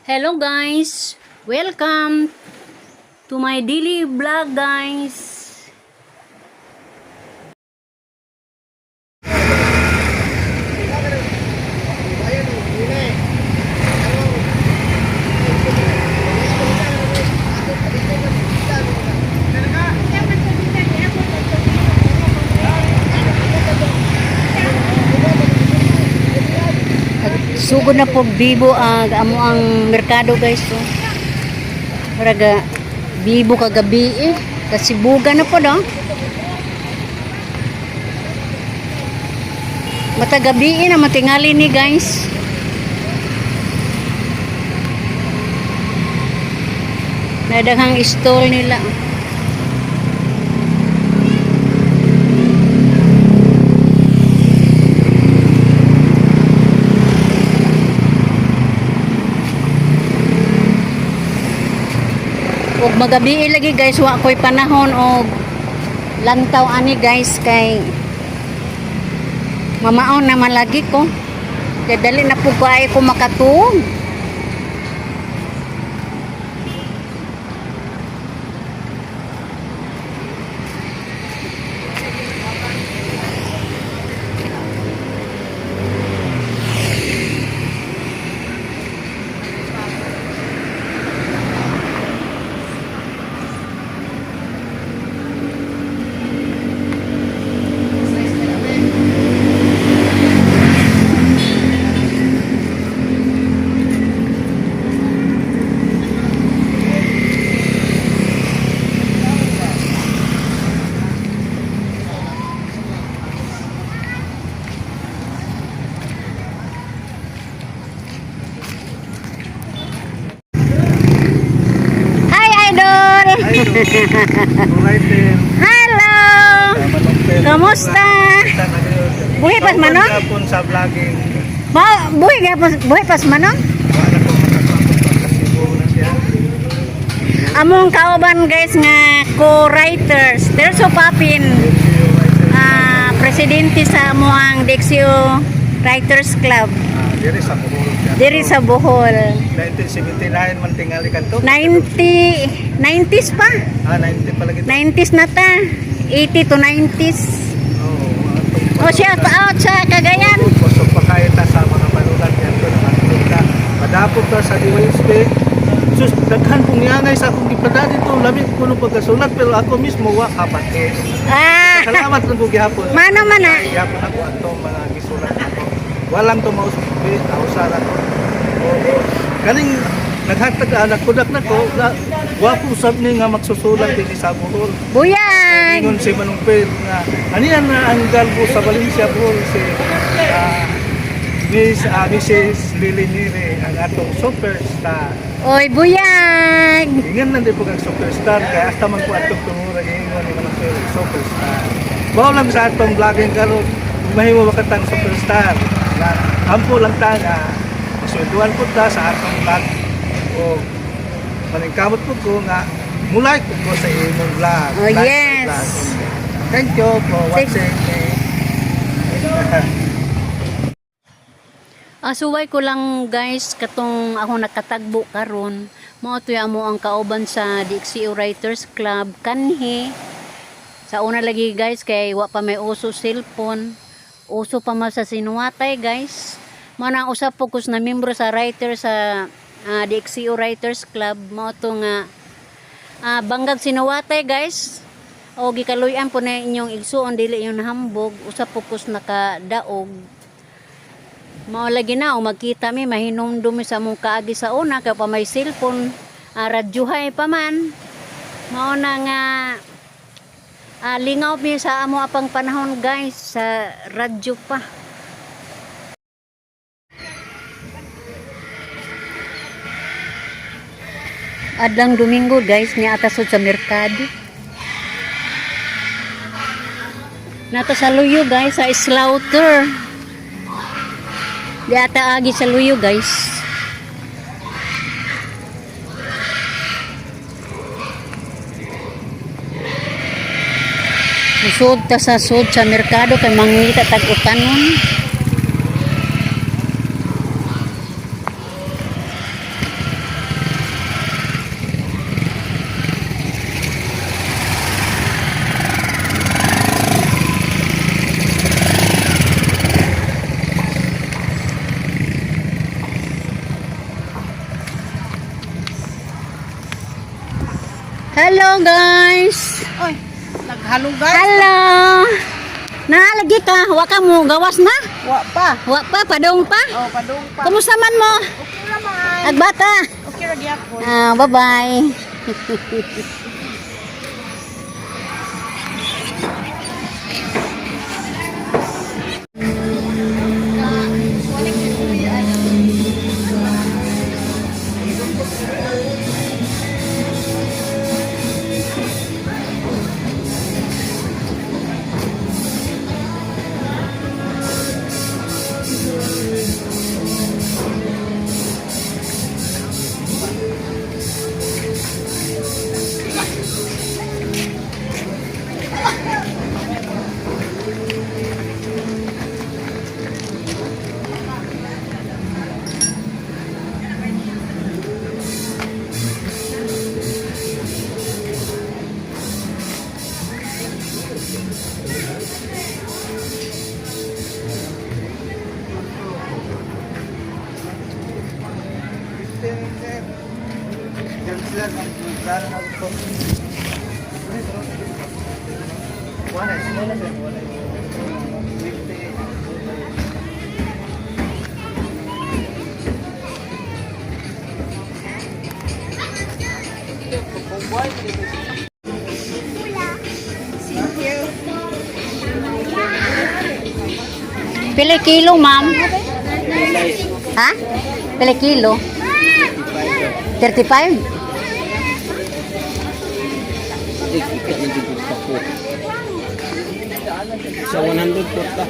Hello guys, welcome to my daily vlog guys. Sugod na po bibo amo ang merkado guys. So, paraga bibo kagabi kasi buga na po do. Mata gabi na matingali ni guys. Nadaghang stall nila. Og magabi lagi guys, wa koy panahon og lantaw ani guys kay mamaon naman lagi ko. Kaya dali na po kay ko makatuog. Hello! Kamusta? Buhay pas manong? Sa vlogging. Buhay pas manong? Among kauban guys nga co-writers. They're so papin. Presidente sa amuang Dexio Writers Club. Diri sa Bohol. 1979 man tingali kanto. 90s pa. 90 pala gito. 90s na ta. 80 to 90s. Oh, shout out sa Cagayan. Kusog pa kayo ta sa mga manulat yan to nakatulog ka. Padapog ka sa DYSP. Sus, daghan kong yangay sa akong ipada dito. Labing ko nung pagkasulat pero ako mismo wa kapatid. Salamat ng gihapon. Mano man na? Gihapon ako ato mga gisulat ako. Walang tumausap nausaran ko. Kaning naghatag anak kudak na ko, wapo sab ni nga magsusulat din sa Bohol. Buyag! Ingon si Manong Pel nga, aniyan na ang galbo sa Valencia Bohol si Mrs. Lily Nire, ang atong superstar. Oy, buyag! Ingan na din po kang superstar, kaya hasta man po atong tumura ingon ni Manong Pel, superstar. Bawa lang sa atong vlogging karon, mahimo makatang superstar. Ampo lang ta nga swelduhan po ta sa atong vlog o maningkamot po ko nga mulay ko sa imong vlog. Oh yes. Thank you for watching me. Suway ko lang guys katong ako nakatagbo karon. Mao to mo ang kauban sa Dexio Writers Club kanhi. Sa una lagi guys kay wa pa may uso cellphone. Uso pa man sa sinuwatay guys. Manang usap fokus na membro sa writer sa Dexio Writers Club mo to nga banggag sinuwatay guys. O gikaluyan po na inyong igsuon dili yung hambog usap fokus nakadaog. Mao lagi na o magkita mi mahinumdum sa mong kaagi sa una kay pa may cellphone radyohay pa man. Mao na nga lingaw mi sa amo apang panahon guys sa radyo pa. Adlang Domingo guys niya atasod sa merkado. Nata sa luyo guys sa slaughter. Di ata agi sa luyo guys. Susod ta sa sud sa merkado kay mangita tag-utanon. Hello guys. Oy, naghalo guys. Hello. Naalagi ka, wa ka mo gawas na? Wa pa. Wa pa, padong pa. Oh, padung pa. Kumusta man mo? Okay naman. Agbata. Okay ra gyapon. Bye-bye. Pili kilo, ma'am? Ha? Pili kilo? 35? Sa 100 po ta.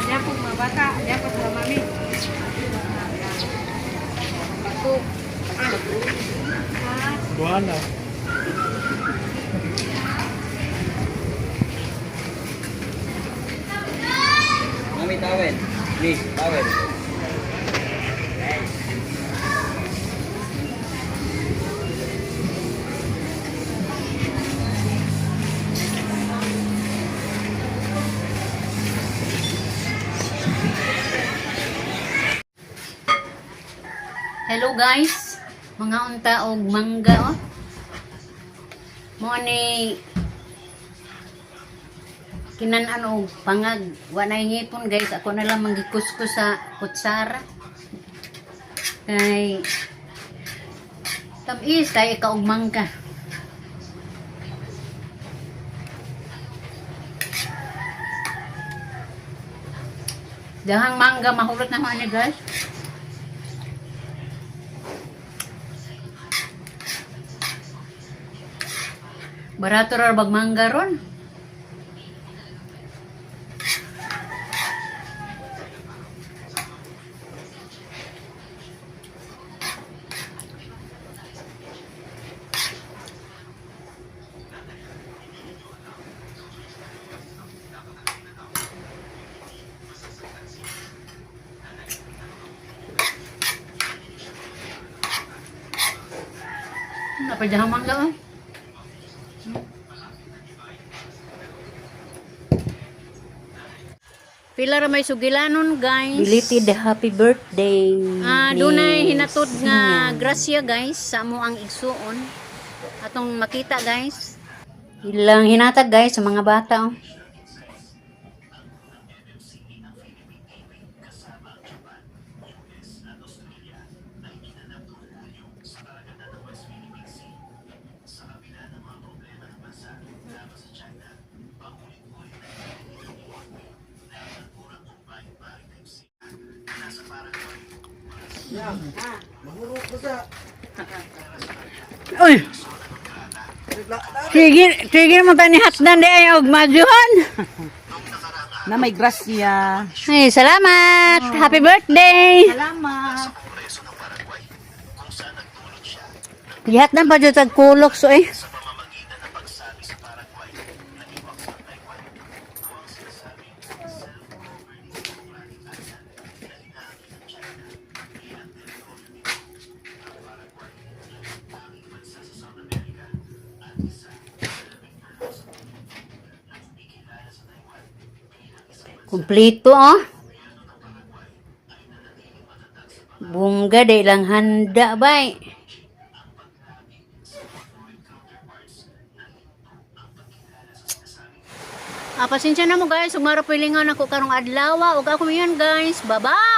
Ada po mga bata, ada po mga mami. Ako. Buwana. Mami, tawel. Please, tawel. Hello guys. Mga unta og mangga oh. Mo ni kinan-an og pangag. Wa na ngipon guys. Ako na lang manggikuskus sa kutsara. Kay tamis kay ka og mangga. Dahang mangga mahulot na ni guys. Barato ra bag mangga ron. Napadyahan mangga oh. Pila ra may sugilanon guys. Belated happy birthday. Dunay hinatod nga grasya guys sa amo ang igsuon. Atong makita guys. Ilang hinatag guys sa mga bata oh. Uy! Sige mo tayo ni Hatdan di ay og majuhan. Na may grasya. Ay, salamat! Happy birthday! Salamat. Gihatdan pa dyan tagkulok so eh. Kumplito oh. Bungga day lang handa bay. Pasensya na mo guys, umaro pilingan ako karong adlaw ug ako yun guys. Bye-bye.